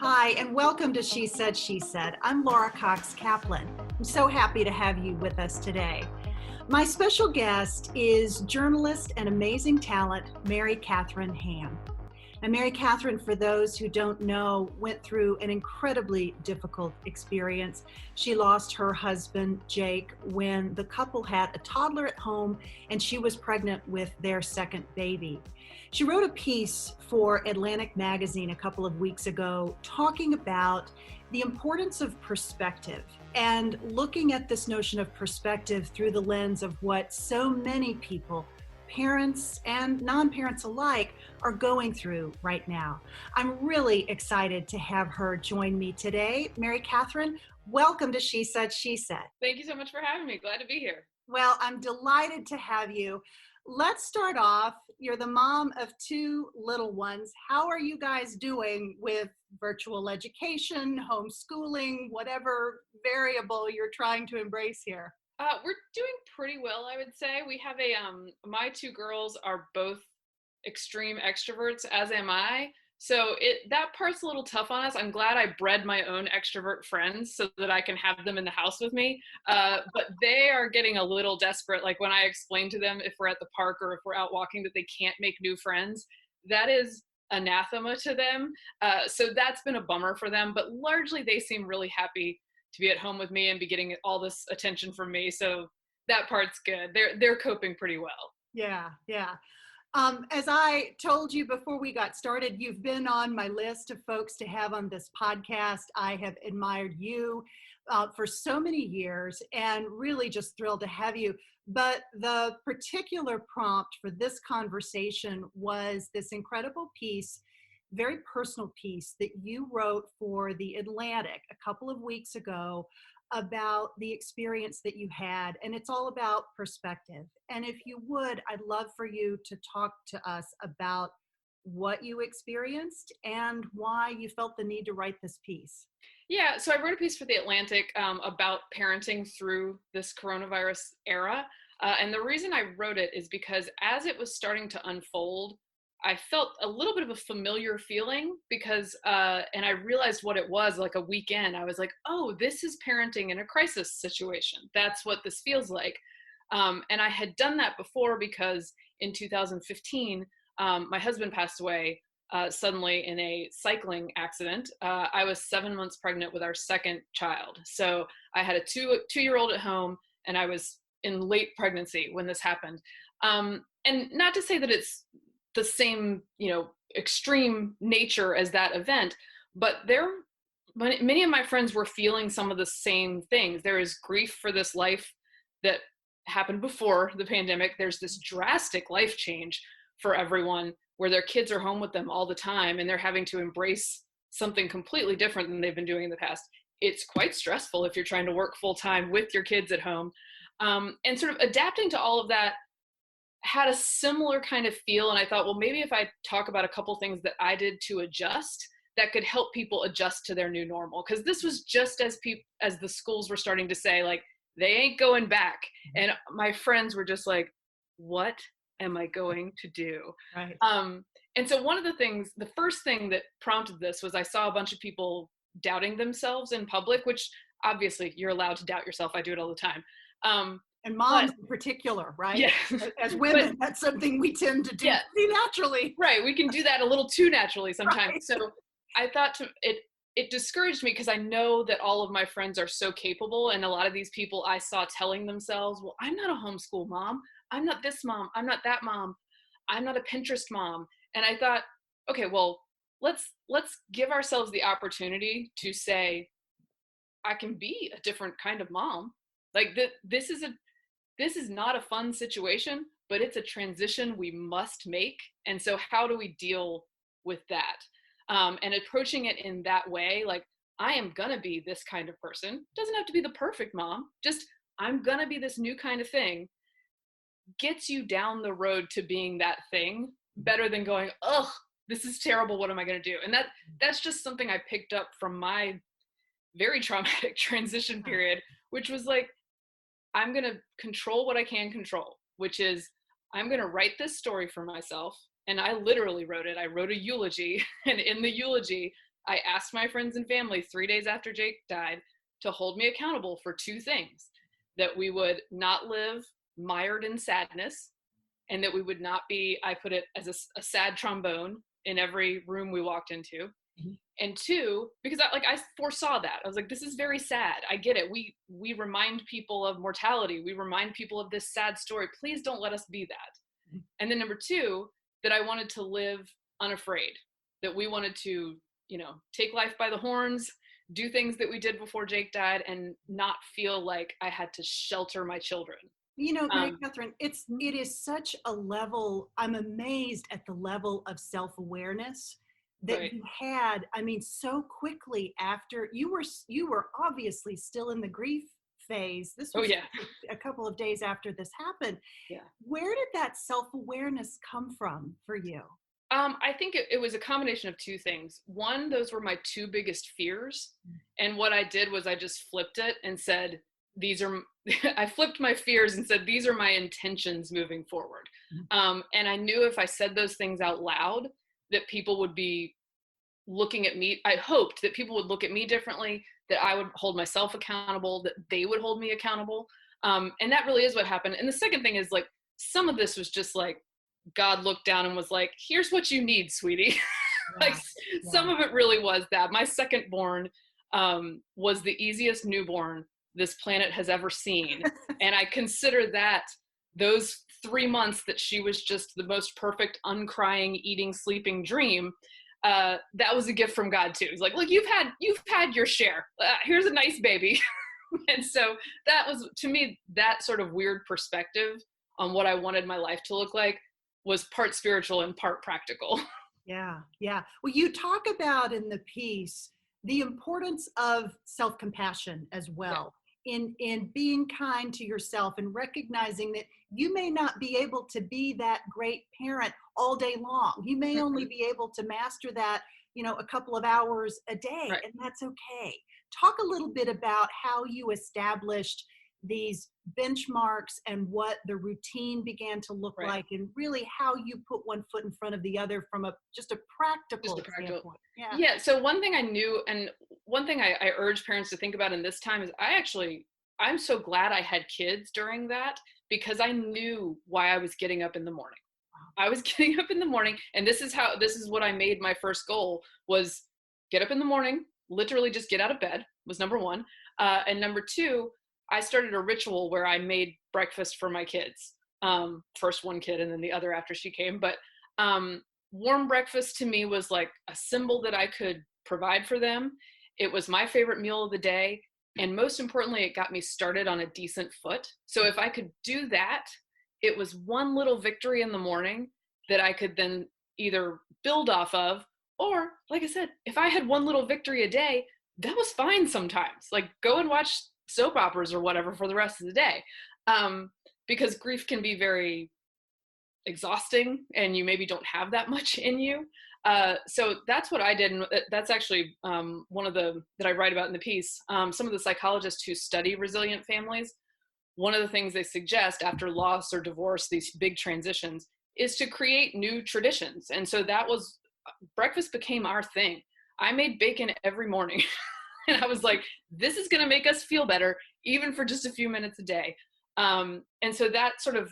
Hi, and welcome to She Said, She Said. I'm Laura Cox Kaplan. I'm so happy to have you with us today. My special guest is journalist and amazing talent, Mary Katharine Ham. Now, Mary Katharine, for those who don't know, went through an incredibly difficult experience. She lost her husband, Jake, when the couple had a toddler at home and she was pregnant with their second baby. She wrote a piece for Atlantic Magazine a couple of weeks ago talking about the importance of perspective and looking at this notion of perspective through the lens of what so many people, parents and non-parents alike, are going through right now. I'm really excited to have her join me today. Mary Katharine, welcome to She Said, She Said. Thank you so much for having me. Glad to be here. Well, I'm delighted to have you. Let's start off. You're the mom of two little ones. How are you guys doing with virtual education, homeschooling, whatever variable you're trying to embrace here? We're doing pretty well, I would say. We have my two girls are both extreme extroverts, as am I. So that part's a little tough on us. I'm glad I bred my own extrovert friends so that I can have them in the house with me. But they are getting a little desperate. Like when I explain to them if we're at the park or if we're out walking that they can't make new friends, that is anathema to them. So that's been a bummer for them. But largely they seem really happy to be at home with me and be getting all this attention from me. So that part's good. They're coping pretty well. Yeah. As I told you before we got started, you've been on my list of folks to have on this podcast. I have admired you for so many years and really just thrilled to have you. But the particular prompt for this conversation was this incredible piece, very personal piece that you wrote for The Atlantic a couple of weeks ago about the experience that you had, and it's all about perspective. And if you would, I'd love for you to talk to us about what you experienced and why you felt the need to write this piece. Yeah, so I wrote a piece for The Atlantic about parenting through this coronavirus era. And the reason I wrote it is because as it was starting to unfold, I felt a little bit of a familiar feeling because, and I realized what it was like a weekend. I was like, oh, this is parenting in a crisis situation. That's what this feels like. And I had done that before because in 2015, my husband passed away suddenly in a cycling accident. I was 7 months pregnant with our second child. So I had a two-year-old at home and I was in late pregnancy when this happened. And not to say that it's the same, extreme nature as that event, but many of my friends were feeling some of the same things. There is grief for this life that happened before the pandemic. There's this drastic life change for everyone where their kids are home with them all the time and they're having to embrace something completely different than they've been doing in the past. It's quite stressful if you're trying to work full time with your kids at home. And sort of adapting to all of that had a similar kind of feel. And I thought, well, maybe if I talk about a couple things that I did to adjust, that could help people adjust to their new normal. Because this was just as the schools were starting to say, like, they ain't going back. And my friends were just like, what am I going to do? Right. And so the first thing that prompted this was I saw a bunch of people doubting themselves in public, which obviously you're allowed to doubt yourself. I do it all the time. And moms in particular, right? Yeah. As women, that's something we tend to do pretty naturally. Right. We can do that a little too naturally sometimes. Right. So I thought it discouraged me because I know that all of my friends are so capable. And a lot of these people I saw telling themselves, well, I'm not a homeschool mom. I'm not this mom. I'm not that mom. I'm not a Pinterest mom. And I thought, okay, well, let's give ourselves the opportunity to say, I can be a different kind of mom. Like this is not a fun situation, but it's a transition we must make. And so how do we deal with that? And approaching it in that way, like, I am going to be this kind of person. Doesn't have to be the perfect mom. Just, I'm going to be this new kind of thing. Gets you down the road to being that thing better than going, ugh, this is terrible. What am I going to do? And that's just something I picked up from my very traumatic transition period, which was like, I'm going to control what I can control, which is I'm going to write this story for myself. And I literally wrote it. I wrote a eulogy. And in the eulogy, I asked my friends and family 3 days after Jake died to hold me accountable for two things: that we would not live mired in sadness, and that we would not be, I put it as a sad trombone in every room we walked into. Mhm. And two, because I foresaw that. I was like, this is very sad. I get it. We remind people of mortality. We remind people of this sad story. Please don't let us be that. Mhm. And then number two, that I wanted to live unafraid, that we wanted to, take life by the horns, do things that we did before Jake died, and not feel like I had to shelter my children. Mary Katherine, it is such a level. I'm amazed at the level of self-awareness that Right. you had. I mean, so quickly after you were obviously still in the grief phase. This Oh was yeah. a couple of days after this happened. Yeah. Where did that self-awareness come from for you? I think it was a combination of two things. One, those were my two biggest fears. And what I did was I just flipped it and said, I flipped my fears and said, these are my intentions moving forward. And I knew if I said those things out loud, that people would be looking at me. I hoped that people would look at me differently, that I would hold myself accountable, that they would hold me accountable. And that really is what happened. And the second thing is, like, some of this was just like, God looked down and was like, here's what you need, sweetie. Like, some of it really was that. My second born was the easiest newborn this planet has ever seen. And I consider that those 3 months that she was just the most perfect, uncrying, eating, sleeping dream, that was a gift from God too. It's like, look, you've had your share. Here's a nice baby. And so that was, to me, that sort of weird perspective on what I wanted my life to look like was part spiritual and part practical. Yeah, yeah. Well, you talk about in the piece the importance of self-compassion as well, in being kind to yourself and recognizing that you may not be able to be that great parent all day long. You may only be able to master that, a couple of hours a day, Right. and that's okay. Talk a little bit about how you established these benchmarks and what the routine began to look Right. like, and really how you put one foot in front of the other from just a practical standpoint. Yeah. Yeah. So one thing I knew, and one thing I urge parents to think about in this time is, I'm so glad I had kids during that, because I knew why I was getting up in the morning. I was getting up in the morning, and this is what I made my first goal was: get up in the morning, literally just get out of bed was number one. And number two, I started a ritual where I made breakfast for my kids. First one kid and then the other after she came. But warm breakfast to me was like a symbol that I could provide for them. It was my favorite meal of the day. And most importantly, it got me started on a decent foot. So if I could do that, it was one little victory in the morning that I could then either build off of, or, like I said, if I had one little victory a day, that was fine sometimes. Like, go and watch soap operas or whatever for the rest of the day. Because grief can be very exhausting and you maybe don't have that much in you. So that's what I did. And that's actually one of the, that I write about in the piece. Some of the psychologists who study resilient families, one of the things they suggest after loss or divorce, these big transitions, is to create new traditions. And so that was, breakfast became our thing. I made bacon every morning. And I was like, this is going to make us feel better, even for just a few minutes a day. And so that sort of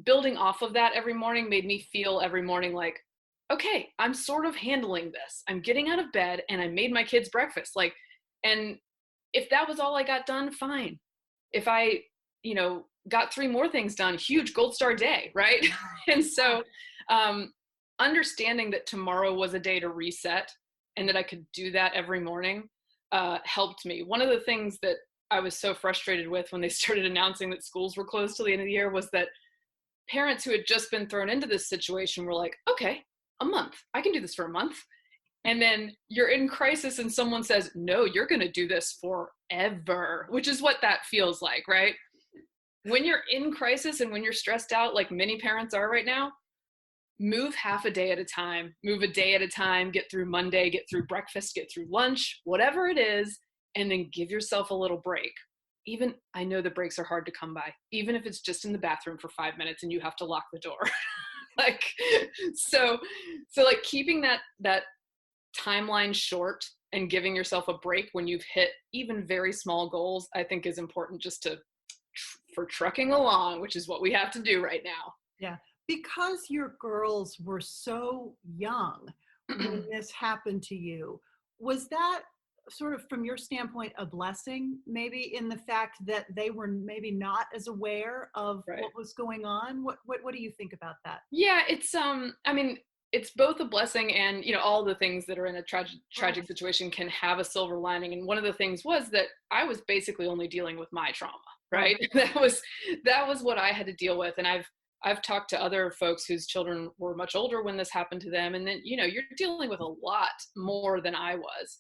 building off of that every morning made me feel every morning like, okay, I'm sort of handling this. I'm getting out of bed and I made my kids breakfast. Like, and if that was all I got done, fine. If I, got 3 more things done, huge gold star day, right? And so understanding that tomorrow was a day to reset and that I could do that every morning helped me. One of the things that I was so frustrated with when they started announcing that schools were closed till the end of the year was that parents who had just been thrown into this situation were like, okay, a month, I can do this for a month. And then you're in crisis and someone says, no, you're going to do this forever, which is what that feels like, right? When you're in crisis and when you're stressed out, like many parents are right now, move half a day at a time, move a day at a time, get through Monday, get through breakfast, get through lunch, whatever it is, and then give yourself a little break. Even, I know the breaks are hard to come by, even if it's just in the bathroom for 5 minutes and you have to lock the door. So like keeping that timeline short and giving yourself a break when you've hit even very small goals, I think is important just for trucking along, which is what we have to do right now. Yeah. Because your girls were so young when this happened to you, was that sort of from your standpoint a blessing, maybe in the fact that they were maybe not as aware of Right. what was going on? What do you think about that? Yeah, it's I mean, it's both a blessing and, all the things that are in a tragic Right. situation can have a silver lining. And one of the things was that I was basically only dealing with my trauma, Right. right? That was what I had to deal with. And I've talked to other folks whose children were much older when this happened to them, and then you're dealing with a lot more than I was.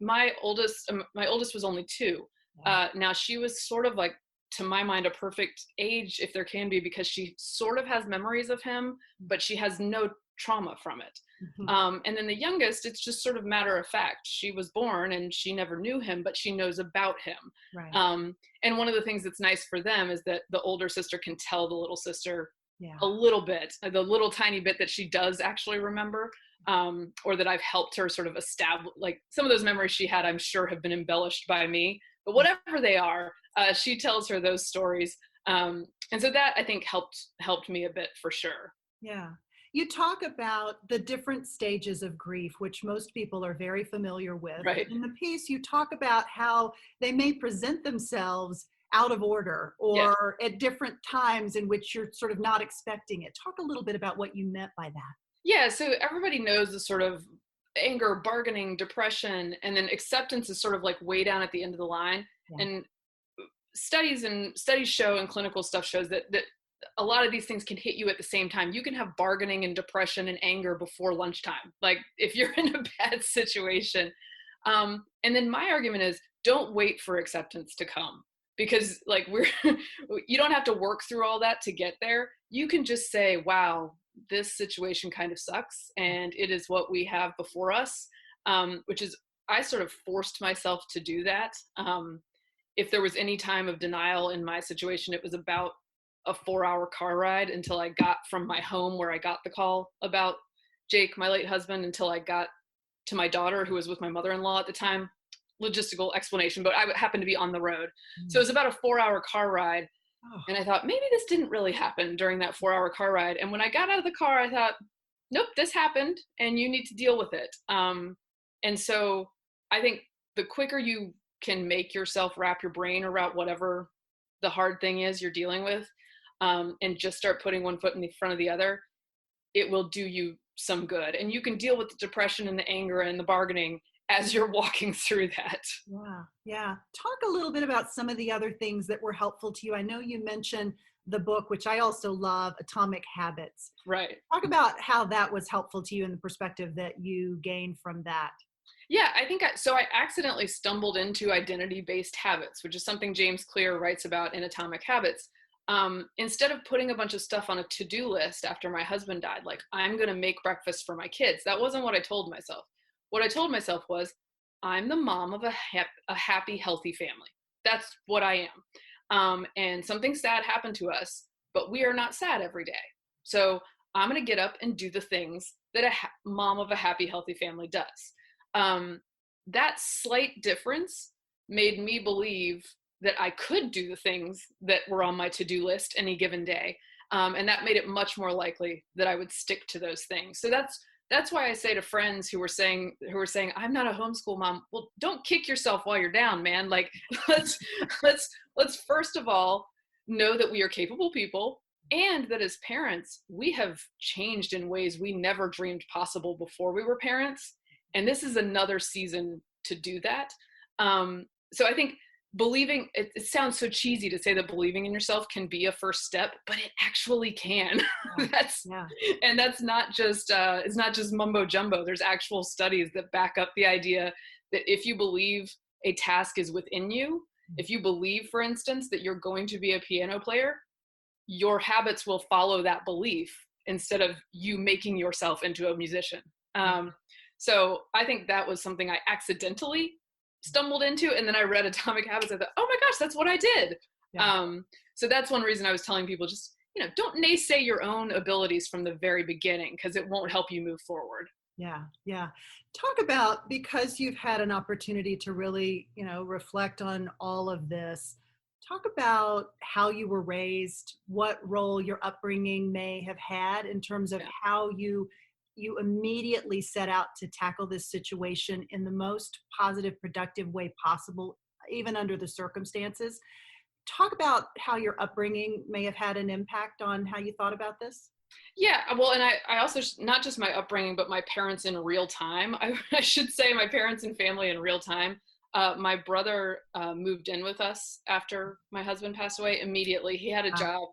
My oldest was only 2. Yeah. Now she was sort of like, to my mind, a perfect age, if there can be, because she sort of has memories of him, but she has no trauma from it. Mhm. And then the youngest, it's just sort of matter of fact. She was born and she never knew him, but she knows about him. Right. And one of the things that's nice for them is that the older sister can tell the little sister Yeah. a little bit, the little tiny bit that she does actually remember, or that I've helped her sort of establish. Like, some of those memories she had, I'm sure, have been embellished by me, but whatever they are, she tells her those stories. And so that, I think, helped me a bit for sure. Yeah. You talk about the different stages of grief, which most people are very familiar with. Right. In the piece, you talk about how they may present themselves out of order Yes. or at different times in which you're sort of not expecting it. Talk a little bit about what you meant by that. Yeah. So everybody knows the sort of anger, bargaining, depression, and then acceptance is sort of like way down at the end of the line. Yeah. And studies show, and clinical stuff shows that a lot of these things can hit you at the same time. You can have bargaining and depression and anger before lunchtime, like if you're in a bad situation. And then my argument is, don't wait for acceptance to come, because like you don't have to work through all that to get there. You can just say, wow, this situation kind of sucks and it is what we have before us. Which is, I sort of forced myself to do that. If there was any time of denial in my situation, it was about a 4-hour car ride until I got from my home, where I got the call about Jake, my late husband, until I got to my daughter, who was with my mother-in-law at the time. Logistical explanation, but I happened to be on the road. So it was about a 4-hour car ride. Oh, And I thought, maybe this didn't really happen during that 4-hour car ride. And when I got out of the car, I thought, nope, this happened and you need to deal with it. And so I think the quicker you can make yourself wrap your brain around whatever the hard thing is you're dealing with, and just start putting one foot in the front of the other, it will do you some good. And you can deal with the depression and the anger and the bargaining as you're walking through that. yeah. Yeah. Talk a little bit about some of the other things that were helpful to you. I know you mentioned the book, which I also love, Atomic Habits. Right. Talk about how that was helpful to you and the perspective that you gained from that. Yeah, I think I accidentally stumbled into identity-based habits, which is something James Clear writes about in Atomic Habits. Instead of putting a bunch of stuff on a to-do list after my husband died, like, I'm going to make breakfast for my kids, that wasn't what I told myself. What I told myself was, I'm the mom of a happy, healthy family. That's what I am. And something sad happened to us, but we are not sad every day. So I'm going to get up and do the things that a mom of a happy, healthy family does. That slight difference made me believe that I could do the things that were on my to-do list any given day. And that made it much more likely that I would stick to those things. So that's why I say to friends who were saying, I'm not a homeschool mom. Well, don't kick yourself while you're down, man. Like, let's first of all know that we are capable people, and that as parents, we have changed in ways we never dreamed possible before we were parents. And this is another season to do that. So I think believing, it sounds so cheesy to say that believing in yourself can be a first step, but it actually can. Yeah. And that's not just, it's not just mumbo jumbo. There's actual studies that back up the idea that if you believe a task is within you, if you believe, for instance, that you're going to be a piano player, your habits will follow that belief instead of you making yourself into a musician. So I think that was something I accidentally stumbled into. And then I read Atomic Habits. I thought, oh my gosh, that's what I did. Yeah. So that's one reason I was telling people, just, don't naysay your own abilities from the very beginning, because it won't help you move forward. Yeah, yeah. Talk about, because you've had an opportunity to really, reflect on all of this. Talk about how you were raised, what role your upbringing may have had in terms of Yeah. how you immediately set out to tackle this situation in the most positive, productive way possible, even under the circumstances. Talk about how your upbringing may have had an impact on how you thought about this. Yeah, well, and I also, not just my upbringing, but my parents in real time. I should say my parents and family in real time. My brother moved in with us after my husband passed away immediately. He had a Wow. job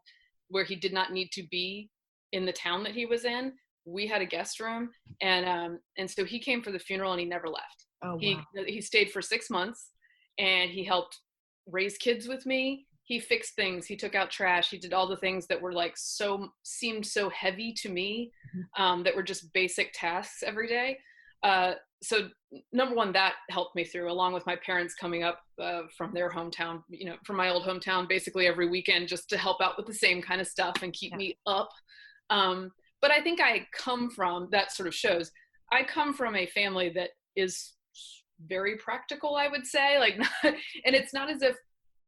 where he did not need to be in the town that he was in. We had a guest room, and so he came for the funeral and he never left. Oh, wow. He stayed for 6 months, and he helped raise kids with me. He fixed things, he took out trash, he did all the things that were like seemed so heavy to me, Mhm. that were just basic tasks every day. So number one, that helped me through, along with my parents coming up from their hometown, from my old hometown, basically every weekend, just to help out with the same kind of stuff and keep Yeah. me up. But I think that sort of shows, I come from a family that is very practical, I would say, like, and it's not as if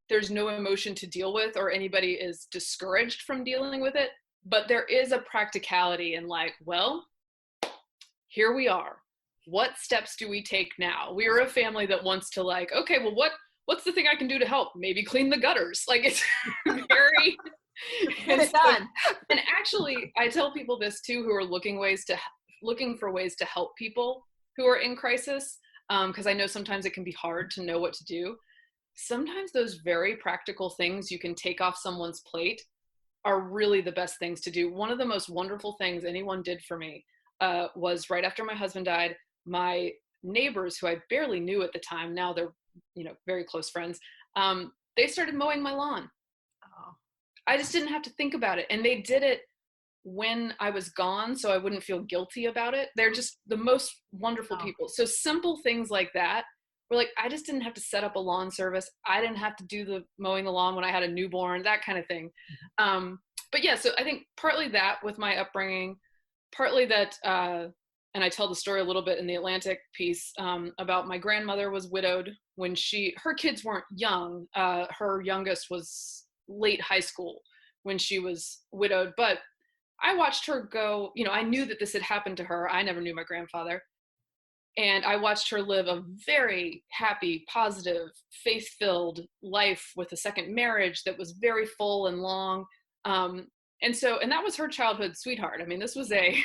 there's no emotion to deal with or anybody is discouraged from dealing with it, but there is a practicality in, like, well, here we are, what steps do we take now? We are a family that wants to, like, okay, well, what's the thing I can do to help? Maybe clean the gutters. Like, it's very Get and it so, done. and actually I tell people this too, who are looking for ways to help people who are in crisis, because I know sometimes it can be hard to know what to do. Sometimes those very practical things you can take off someone's plate are really the best things to do. One of the most wonderful things anyone did for me was right after my husband died. My neighbors, who I barely knew at the time, now they're very close friends. They started mowing my lawn. Oh, I just didn't have to think about it, and they did it when I was gone, so I wouldn't feel guilty about it. They're just the most wonderful wow. people. So simple things like that were like, I just didn't have to set up a lawn service. I didn't have to do the mowing the lawn when I had a newborn, that kind of thing. But yeah, so I think partly that with my upbringing, partly that, and I tell the story a little bit in the Atlantic piece, about my grandmother was widowed when her kids weren't young. Her youngest was late high school when she was widowed, but I watched her go, I knew that this had happened to her. I never knew my grandfather. And I watched her live a very happy, positive, faith-filled life with a second marriage that was very full and long. And that was her childhood sweetheart. I mean, this was a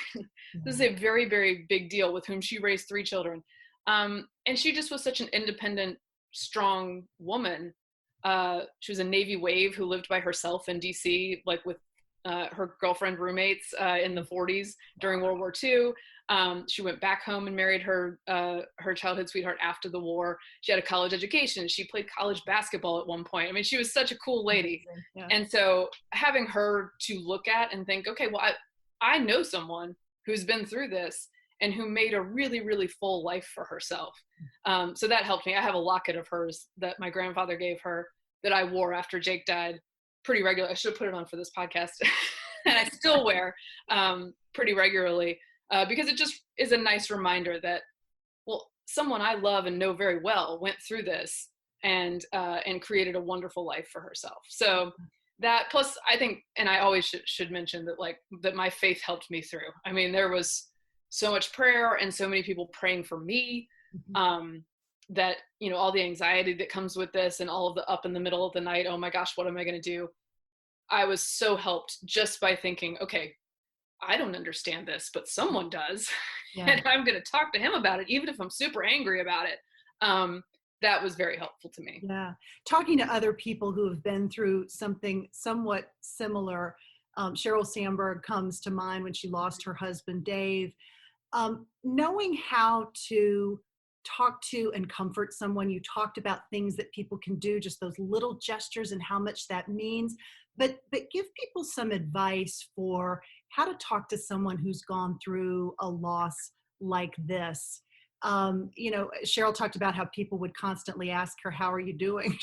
this is a very, very big deal, with whom she raised 3 children. And she just was such an independent, strong woman. She was a Navy wave who lived by herself in DC, like with her girlfriend roommates in the 40s during World War II. She went back home and married her childhood sweetheart after the war. She had a college education. She played college basketball at one point. I mean, she was such a cool lady. Yeah. And so having her to look at and think, okay, well, I know someone who's been through this and who made a really, really full life for herself. So that helped me. I have a locket of hers that my grandfather gave her that I wore after Jake died pretty regularly. I should have put it on for this podcast. And I still wear pretty regularly, because it just is a nice reminder that, well, someone I love and know very well went through this and created a wonderful life for herself. So that, plus I think, and I always should mention that, like, that my faith helped me through. I mean, there was so much prayer and so many people praying for me, that, all the anxiety that comes with this and all of the up in the middle of the night, oh my gosh, what am I going to do? I was so helped just by thinking, okay, I don't understand this, but someone does. Yeah. And I'm going to talk to him about it, even if I'm super angry about it. That was very helpful to me. Yeah. Talking to other people who have been through something somewhat similar. Sheryl Sandberg comes to mind when she lost her husband, Dave. Knowing how to talk to and comfort someone. You talked about things that people can do, just those little gestures and how much that means. But give people some advice for how to talk to someone who's gone through a loss like this. Sheryl talked about how people would constantly ask her, how are you doing?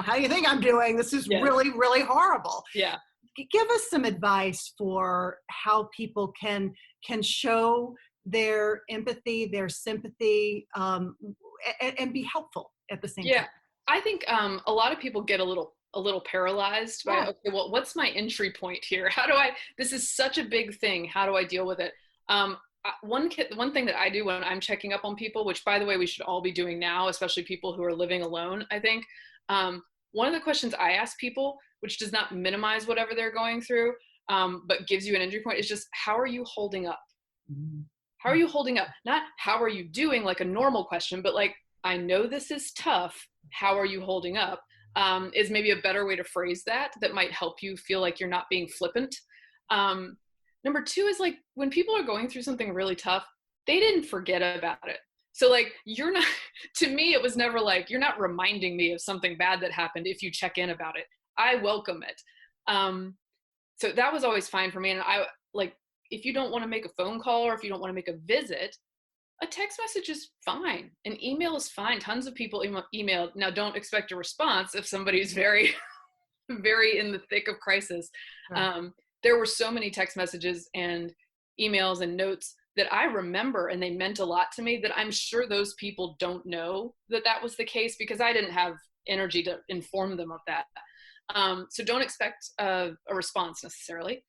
How do you think I'm doing? This is really, really horrible. Yeah. Give us some advice for how people can show their empathy, their sympathy, and be helpful at the same Yeah, time. I think a lot of people get a little paralyzed by, Yeah. okay, well, what's my entry point here? How do I? This is such a big thing. How do I deal with it? One thing that I do when I'm checking up on people, which by the way we should all be doing now, especially people who are living alone, I think. One of the questions I ask people, which does not minimize whatever they're going through, but gives you an entry point, is just how are you holding up? Mhm. How are you holding up? Not how are you doing, like a normal question, but like, I know this is tough. How are you holding up? Is maybe a better way to phrase that might help you feel like you're not being flippant. Um, Number two is like when people are going through something really tough, they didn't forget about it. So like you're not, to me, it was never like, you're not reminding me of something bad that happened if you check in about it. I welcome it. So that was always fine for me. And I like, if you don't want to make a phone call or if you don't want to make a visit, a text message is fine. An email is fine. Tons of people email. Now, don't expect a response if somebody's very, very in the thick of crisis. Right. There were so many text messages and emails and notes that I remember, and they meant a lot to me, that I'm sure those people don't know that that was the case because I didn't have energy to inform them of that. So don't expect a response necessarily.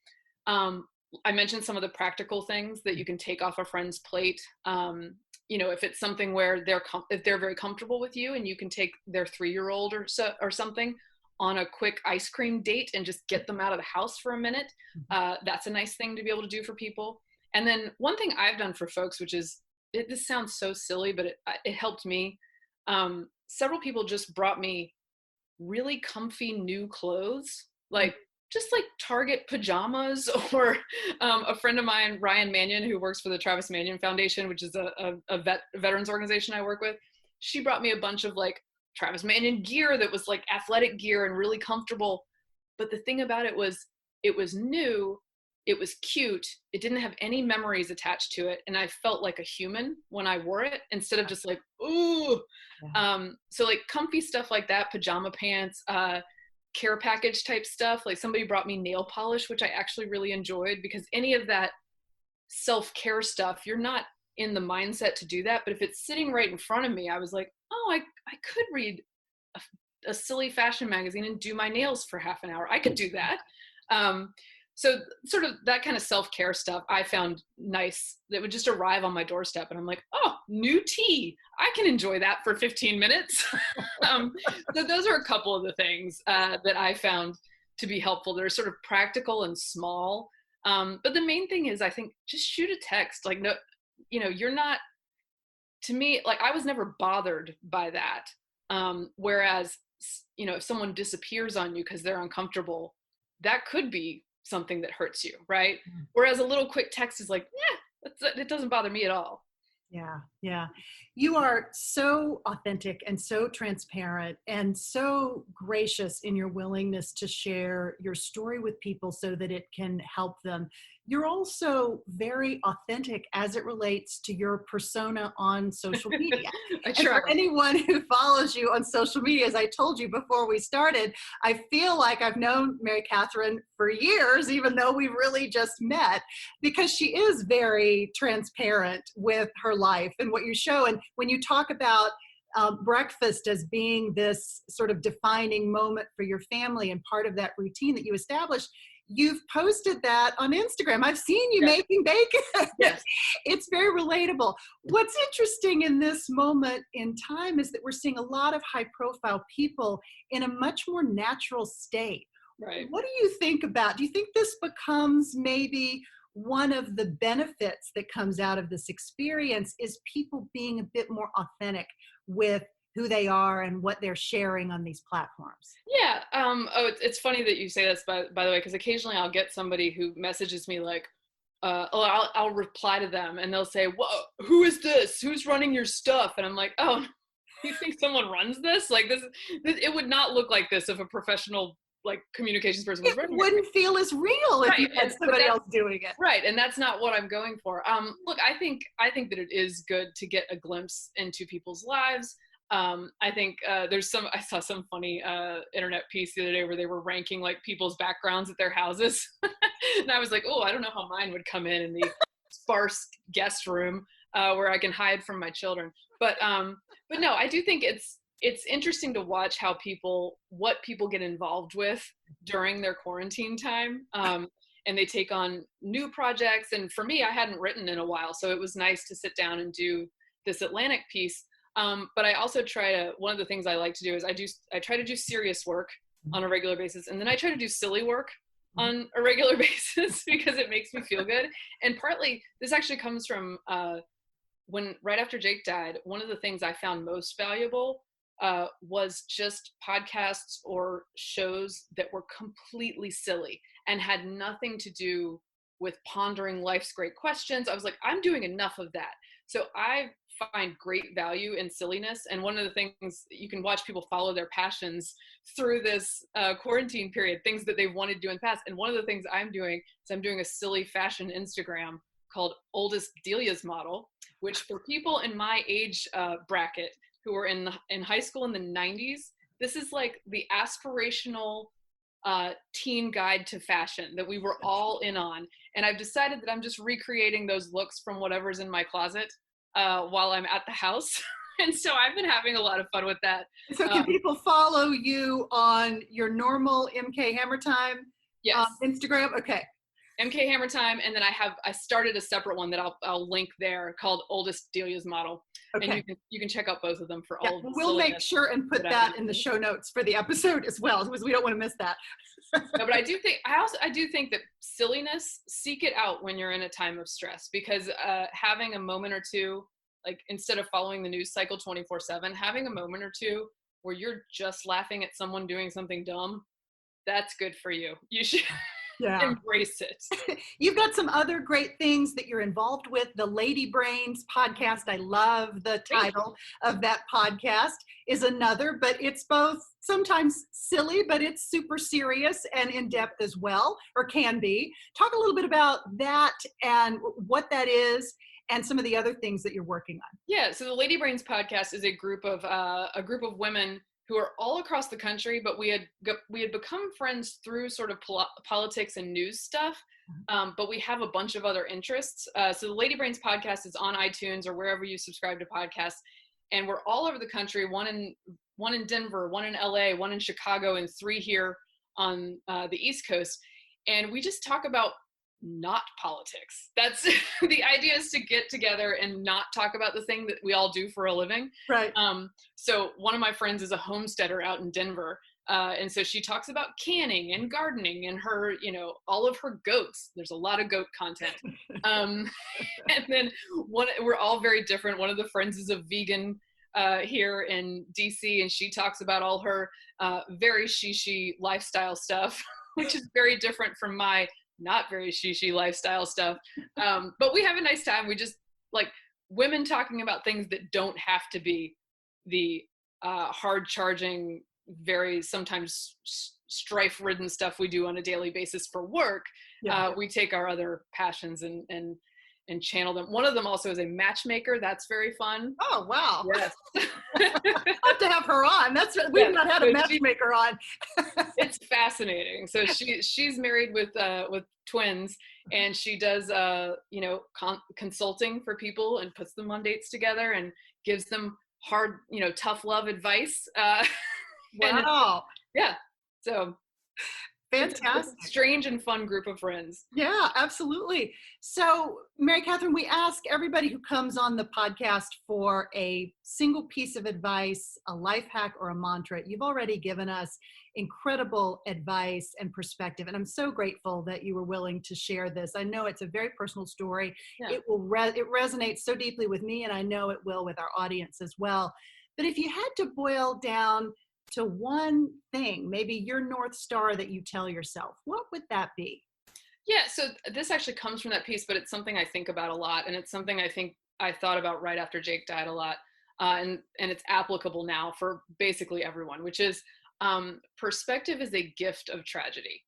I mentioned some of the practical things that you can take off a friend's plate. If it's something where if they're very comfortable with you and you can take their 3-year-old or something on a quick ice cream date and just get them out of the house for a minute. That's a nice thing to be able to do for people. And then one thing I've done for folks, which is, this sounds so silly, but it helped me. Several people just brought me really comfy new clothes, like just like Target pajamas, or a friend of mine, Ryan Mannion, who works for the Travis Mannion Foundation, which is a veterans organization I work with. She brought me a bunch of like Travis Mannion gear that was like athletic gear and really comfortable. But the thing about it was new, it was cute, it didn't have any memories attached to it, and I felt like a human when I wore it instead of just like, ooh. So like comfy stuff like that, pajama pants, care package type stuff. Like somebody brought me nail polish, which I actually really enjoyed, because any of that self-care stuff, you're not in the mindset to do that. But if it's sitting right in front of me, I was like, oh, I could read a silly fashion magazine and do my nails for half an hour. I could do that. So sort of that kind of self-care stuff I found nice, that would just arrive on my doorstep and I'm like, oh, new tea, I can enjoy that for 15 minutes. So those are a couple of the things that I found to be helpful. They're sort of practical and small. But the main thing is, I think, just shoot a text. Like, no, you're not, to me, like I was never bothered by that. Whereas, if someone disappears on you because they're uncomfortable, that could be something that hurts you, right? Whereas a little quick text is like, yeah, it doesn't bother me at all. Yeah, yeah. You are so authentic and so transparent and so gracious in your willingness to share your story with people so that it can help them. You're also very authentic as it relates to your persona on social media. I And try. for anyone who follows you on social media, as I told you before we started, I feel like I've known Mary Katharine for years, even though we've really just met, because she is very transparent with her life and what you show. And when you talk about breakfast as being this sort of defining moment for your family and part of that routine that you established, you've posted that on Instagram. I've seen you making bacon. Yes. It's very relatable. What's interesting in this moment in time is that we're seeing a lot of high profile people in a much more natural state. Right. What do you think about? Do you think this becomes maybe one of the benefits that comes out of this experience, is people being a bit more authentic with who they are and what they're sharing on these platforms? Yeah. It's funny that you say this, by the way, because occasionally I'll get somebody who messages me like, I'll reply to them and they'll say, whoa, who is this? Who's running your stuff? And I'm like, oh, you think someone runs this? Like this, it would not look like this if a professional like communications person was It running it. wouldn't feel as real if you had somebody else doing it. Right. And that's not what I'm going for. Look, I think that it is good to get a glimpse into people's lives. I think I saw some funny internet piece the other day where they were ranking like people's backgrounds at their houses. And I was like, oh, I don't know how mine would come in the sparse guest room where I can hide from my children. But no, I do think it's interesting to watch what people get involved with during their quarantine time. And they take on new projects. And for me, I hadn't written in a while, so it was nice to sit down and do this Atlantic piece. But I also one of the things I like to do is I try to do serious work on a regular basis. And then I try to do silly work on a regular basis because it makes me feel good. And partly this actually comes from right after Jake died, one of the things I found most valuable was just podcasts or shows that were completely silly and had nothing to do with pondering life's great questions. I was like, I'm doing enough of that. So I find great value in silliness. And one of the things, you can watch people follow their passions through this quarantine period, things that they've wanted to do in the past. And one of the things I'm doing is I'm doing a silly fashion Instagram called Oldest Delia's Model, which for people in my age bracket who were in high school in the 90s, this is like the aspirational teen guide to fashion that we were all in on. And I've decided that I'm just recreating those looks from whatever's in my closet while I'm at the house. And so I've been having a lot of fun with that. So can people follow you on your normal MK Hammer Time Yes. Instagram? Okay. MK Hammer Time, and then I started a separate one that I'll link there called Oldest Delia's Model. Okay. And you can check out both of them for all of the we'll make sure and put that in the show notes for the episode as well, because we don't want to miss that. No, but I do think that silliness, seek it out when you're in a time of stress, because having a moment or two, like instead of following the news cycle 24/7, having a moment or two where you're just laughing at someone doing something dumb, that's good for you. You should embrace it. You've got some other great things that you're involved with. The Lady Brains podcast, I love the title of that podcast, is another, but it's both sometimes silly, but it's super serious and in depth as well, or can be. Talk a little bit about that and what that is and some of the other things that you're working on. Yeah, so the Lady Brains podcast is a group of women who are all across the country, but we had become friends through sort of politics and news stuff, but we have a bunch of other interests. So the Lady Brains podcast is on iTunes or wherever you subscribe to podcasts, and we're all over the country. One in Denver, one in LA, one in Chicago, and 3 here on the East Coast, and we just talk about not politics. That's the idea, is to get together and not talk about the thing that we all do for a living. Right. So one of my friends is a homesteader out in Denver. And so she talks about canning and gardening and her, all of her goats. There's a lot of goat content. And then we're all very different. One of the friends is a vegan here in DC, and she talks about all her very shishi lifestyle stuff, which is very different from my not very shishi lifestyle stuff. But we have a nice time. We just like women talking about things that don't have to be the hard charging, very sometimes strife ridden stuff we do on a daily basis for work. We take our other passions and channel them. One of them also is a matchmaker. That's very fun. Oh, wow. Yes. I'll have to have her on. We've not had a matchmaker on. It's fascinating. So she's married with twins, and she does consulting for people and puts them on dates together and gives them hard, tough love advice. Wow. So fantastic. It's a strange and fun group of friends. Yeah, absolutely. So, Mary Katherine, we ask everybody who comes on the podcast for a single piece of advice, a life hack, or a mantra. You've already given us incredible advice and perspective, and I'm so grateful that you were willing to share this. I know it's a very personal story. Yeah. It resonates so deeply with me, and I know it will with our audience as well. But if you had to boil down to one thing, maybe your North Star that you tell yourself, what would that be? Yeah, so this actually comes from that piece, but it's something I think about a lot, and it's something I think I thought about right after Jake died a lot, and it's applicable now for basically everyone, which is perspective is a gift of tragedy.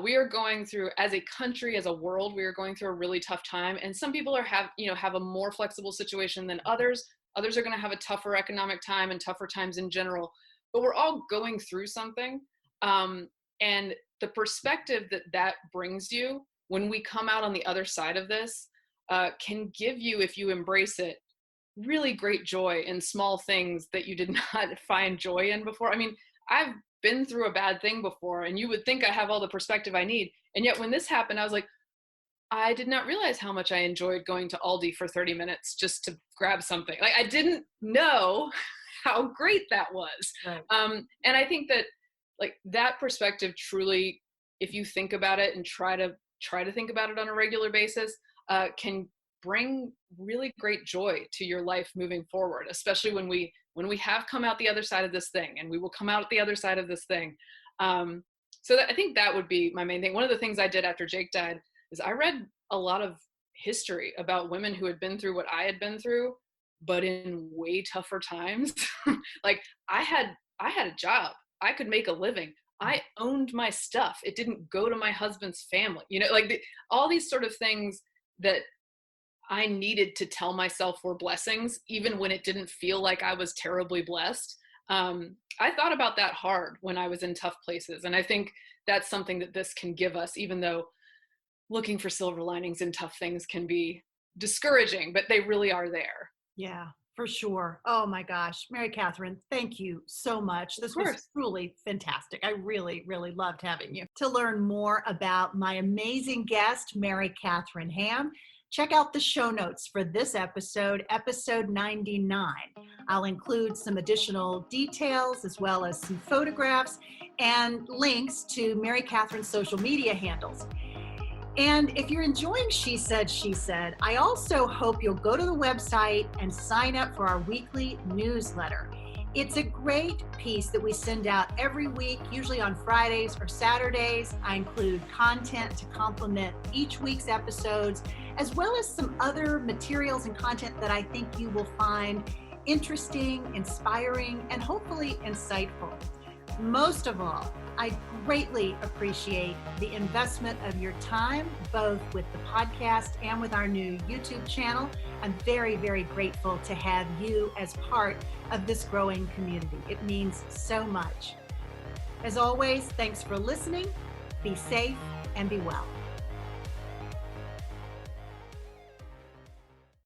We are going through, as a country, as a world, we are going through a really tough time, and some people have a more flexible situation than others. Others are going to have a tougher economic time and tougher times in general. But we're all going through something. And the perspective that brings you when we come out on the other side of this, can give you, if you embrace it, really great joy in small things that you did not find joy in before. I mean, I've been through a bad thing before, and you would think I have all the perspective I need. And yet when this happened, I was like, I did not realize how much I enjoyed going to Aldi for 30 minutes just to grab something. Like, I didn't know how great that was. Right. And I think that, like, that perspective truly, if you think about it and try to think about it on a regular basis, can bring really great joy to your life moving forward, especially when we have come out the other side of this thing, and we will come out the other side of this thing. So I think that would be my main thing. One of the things I did after Jake died is I read a lot of history about women who had been through what I had been through, but in way tougher times. Like, I had a job. I could make a living. I owned my stuff. It didn't go to my husband's family. Like, all these sort of things that I needed to tell myself were blessings, even when it didn't feel like I was terribly blessed. I thought about that hard when I was in tough places. And I think that's something that this can give us, even though looking for silver linings in tough things can be discouraging, but they really are there. Yeah, for sure. Oh my gosh. Mary Katharine, thank you so much. This was truly fantastic. I really, really loved having you. To learn more about my amazing guest, Mary Katharine Ham, check out the show notes for this episode, episode 99. I'll include some additional details as well as some photographs and links to Mary Katharine's social media handles. And if you're enjoying She Said, I also hope you'll go to the website and sign up for our weekly newsletter. It's a great piece that we send out every week, usually on Fridays or Saturdays. I include content to complement each week's episodes, as well as some other materials and content that I think you will find interesting, inspiring, and hopefully insightful. Most of all, I greatly appreciate the investment of your time, both with the podcast and with our new YouTube channel. I'm very, very grateful to have you as part of this growing community. It means so much. As always, thanks for listening. Be safe and be well.